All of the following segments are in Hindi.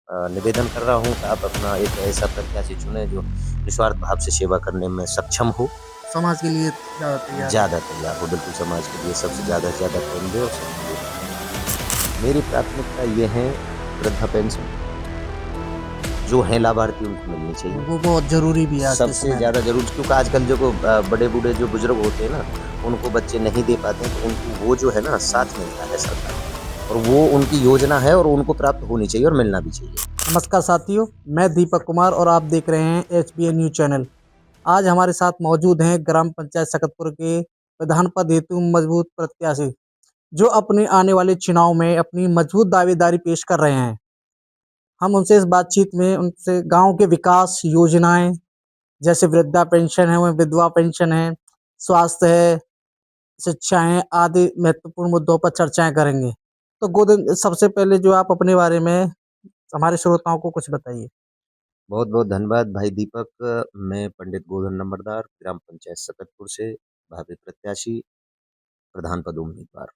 निवेदन कर रहा हूँ कि आप अपना एक ऐसा प्रत्याशी चुनें जो निस्वार्थ भाव से सेवा करने में सक्षम हो, समाज के लिए ज़्यादा तैयार है। ज़्यादा तैयार हो, बिल्कुल समाज के लिए सबसे ज़्यादा से ज़्यादा टाइम दे और सबके लिए खड़ा हो। मेरी प्राथमिकता ये है वृद्धा पेंशन, जो हैं लाभार्थी उनको मिलनी चाहिए। वो बहुत ज़रूरी भी है आज के सबसे समय में। ज़्यादा ज़रूर क्योंकि आजकल जो बड़े-बूढ़े जो बुज़ुर्ग होते हैं ना, उनको बच्चे नहीं दे पाते हैं, तो उनको वो जो है ना साथ मिलता है सरकार का और वो उनकी योजना है और उनको प्राप्त होनी चाहिए और मिलना भी चाहिए। नमस्कार साथियों, मैं दीपक कुमार और आप देख रहे हैं एचबीएन न्यूज़ चैनल। आज हमारे साथ मौजूद हैं ग्राम पंचायत सकतपुर के प्रधान पद हेतु मजबूत प्रत्याशी, जो अपने आने वाले चुनाव में अपनी मजबूत दावेदारी पेश कर रहे हैं। हम उनसे इस बातचीत में उनसे गाँव के विकास योजनाएँ, जैसे वृद्धा पेंशन है, विधवा पेंशन है, स्वास्थ्य है, शिक्षाएँ आदि महत्वपूर्ण मुद्दों पर चर्चाएँ करेंगे। तो गोविंद, सबसे पहले जो आप अपने बारे में हमारे श्रोताओं को कुछ बताइए। बहुत-बहुत धन्यवाद भाई दीपक। मैं पंडित गोधन नंबरदार, ग्राम पंचायत सकतपुर से भावी प्रत्याशी, प्रधान पद उम्मीदवार।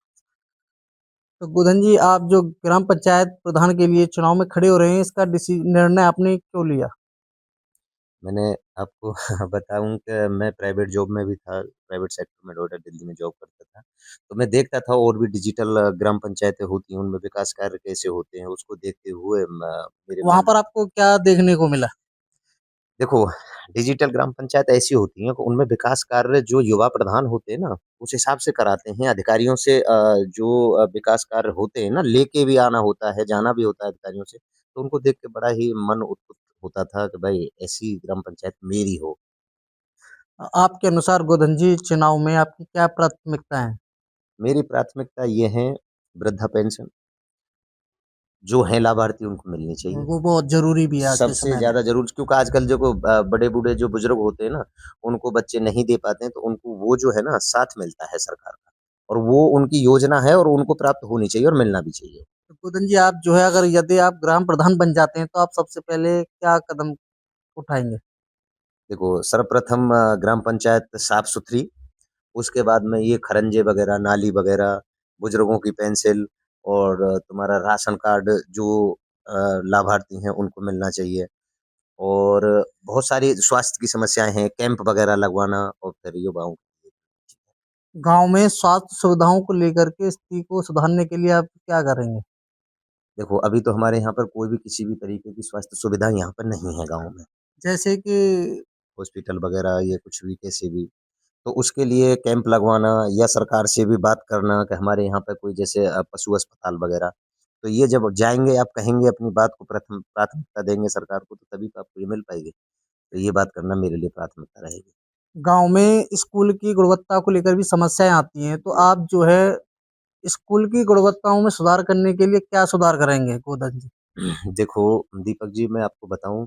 तो गोधन जी, आप जो ग्राम पंचायत प्रधान के लिए चुनाव में खड़े हो रहे हैं, इसका निर्णय आपने क्यों लिया? मैंने आपको बताऊँ कि मैं प्राइवेट जॉब में भी था, प्राइवेट सेक्टर में नोएडा, दिल्ली में जॉब करता था। तो मैं देखता था और भी डिजिटल ग्राम पंचायतें होती हैं, उनमें विकास कार्य कैसे होते हैं, उसको देखते हुए मेरे वहाँ मन पर आपको क्या देखने को मिला? देखो, डिजिटल ग्राम पंचायत ऐसी होती हैं कि उनमें विकास कार्य जो युवा प्रधान होते हैं ना, उस हिसाब से कराते हैं। अधिकारियों से जो विकास कार्य होते हैं ना, लेके भी आना होता है, जाना भी होता है अधिकारियों से, तो उनको देख के बड़ा ही मन उत्फुल्लित होता था कि भाई ऐसी ग्राम पंचायत मेरी हो। आपके अनुसार गोधन जी, चुनाव में आपकी क्या प्राथमिकता है? मेरी प्राथमिकता ये है वृद्धा पेंशन, जो हैं लाभार्थी उनको मिलनी चाहिए। वो बहुत ज़रूरी भी है आज के सबसे समय में। ज़्यादा ज़रूर क्योंकि आजकल जो बड़े-बूढ़े जो बुज़ुर्ग होते हैं ना, उनको बच्चे नहीं दे पाते हैं, तो उनको वो जो है ना साथ मिलता है सरकार का और वो उनकी योजना है और उनको प्राप्त होनी चाहिए और मिलना भी चाहिए। तो गोधन जी, आप जो है, अगर यदि आप ग्राम प्रधान बन जाते हैं, तो आप सबसे पहले क्या कदम उठाएँगे? देखो सर्वप्रथम ग्राम पंचायत साफ-सुथरी, उसके बाद में ये खरंजे वगैरह, नाली वगैरह, बुज़ुर्गों की पेंशन और तुम्हारा राशन कार्ड जो अ, लाभार्थी हैं उनको मिलना चाहिए। और बहुत सारी स्वास्थ्य की समस्याएँ हैं, कैंप वगैरह लगवाना और फिर युवाओं गाँव में स्वास्थ्य सुविधाओं को लेकर के स्थिति को सुधारने के लिए आप क्या करेंगे? देखो, अभी तो हमारे यहाँ पर कोई भी किसी भी तरीके की स्वास्थ्य सुविधा यहाँ पर नहीं है गाँव में, जैसे कि हॉस्पिटल वगैरह ये कुछ भी कैसे भी। तो उसके लिए कैंप लगवाना या सरकार से भी बात करना कि हमारे यहाँ पे कोई जैसे पशु अस्पताल वगैरह, तो ये जब जाएँगे आप कहेंगे अपनी बात को प्रथम प्राथमिकता देंगे सरकार को, तो तभी तो आपको ये मिल पाएगी। तो ये बात करना मेरे लिए प्राथमिकता रहेगी। गाँव में स्कूल की गुणवत्ता को लेकर भी समस्याएँ आती हैं, तो आप जो है स्कूल की गुणवत्ताओं में सुधार करने के लिए क्या सुधार करेंगे गोदन जी? देखो दीपक जी मैं आपको बताऊँ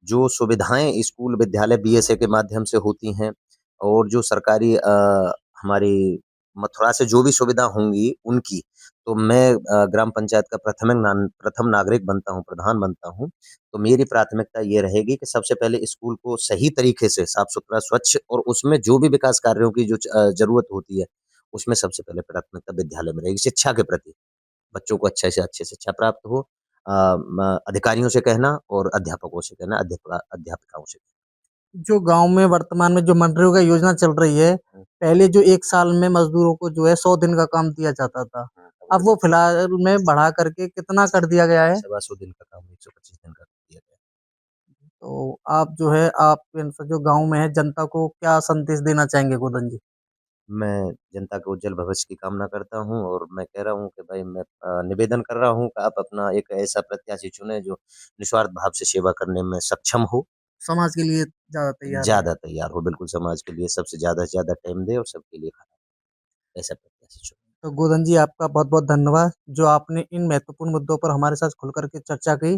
जो सुविधाएँ स्कूल, विद्यालय, बीएसए के माध्यम से होती हैं और जो सरकारी हमारी मथुरा से जो भी सुविधा होंगी उनकी, तो मैं ग्राम पंचायत का प्रथम नागरिक बनता हूँ, प्रधान बनता हूँ, तो मेरी प्राथमिकता ये रहेगी कि सबसे पहले स्कूल को सही तरीके से साफ-सुथरा, स्वच्छ और उसमें जो भी विकास कार्यों की जो ज़रूरत होती है, उसमें सबसे पहले प्राथमिकता विद्यालय में रहेगी, शिक्षा के प्रति। बच्चों को अच्छे से अच्छी शिक्षा प्राप्त हो अधिकारियों से कहना और अध्यापकों से कहना, अध्यापिकाओं से। जो गाँव में वर्तमान में जो मनरेगा योजना चल रही है, हुँ, पहले जो 1 साल में मज़दूरों को जो है 100 दिन का काम दिया जाता था। हुँ, अब वो फिलहाल में बढ़ा करके कितना कर दिया गया है? सवा 100 दिन का काम 125 दिन का कर दिया गया। तो आप जो है, आपके अनुसार जो गाँव में है, जनता को क्या संदेश देना चाहेंगे गोदन जी? मैं जनता के उज्जवल भविष्य की कामना करता हूँ और मैं कह रहा हूँ कि भाई मैं निवेदन कर रहा हूँ कि आप अपना एक ऐसा प्रत्याशी चुनें जो निस्वार्थ भाव से सेवा करने में सक्षम हो, समाज के लिए ज़्यादा तैयार है। ज़्यादा तैयार हो, बिल्कुल समाज के लिए सबसे ज़्यादा से ज़्यादा टाइम दे और सबके लिए खड़ा हो, ऐसा प्रत्याशी चुनें। तो गोदन जी, आपका बहुत-बहुत धन्यवाद, जो आपने इन महत्वपूर्ण मुद्दों पर हमारे साथ खुल कर के चर्चा की।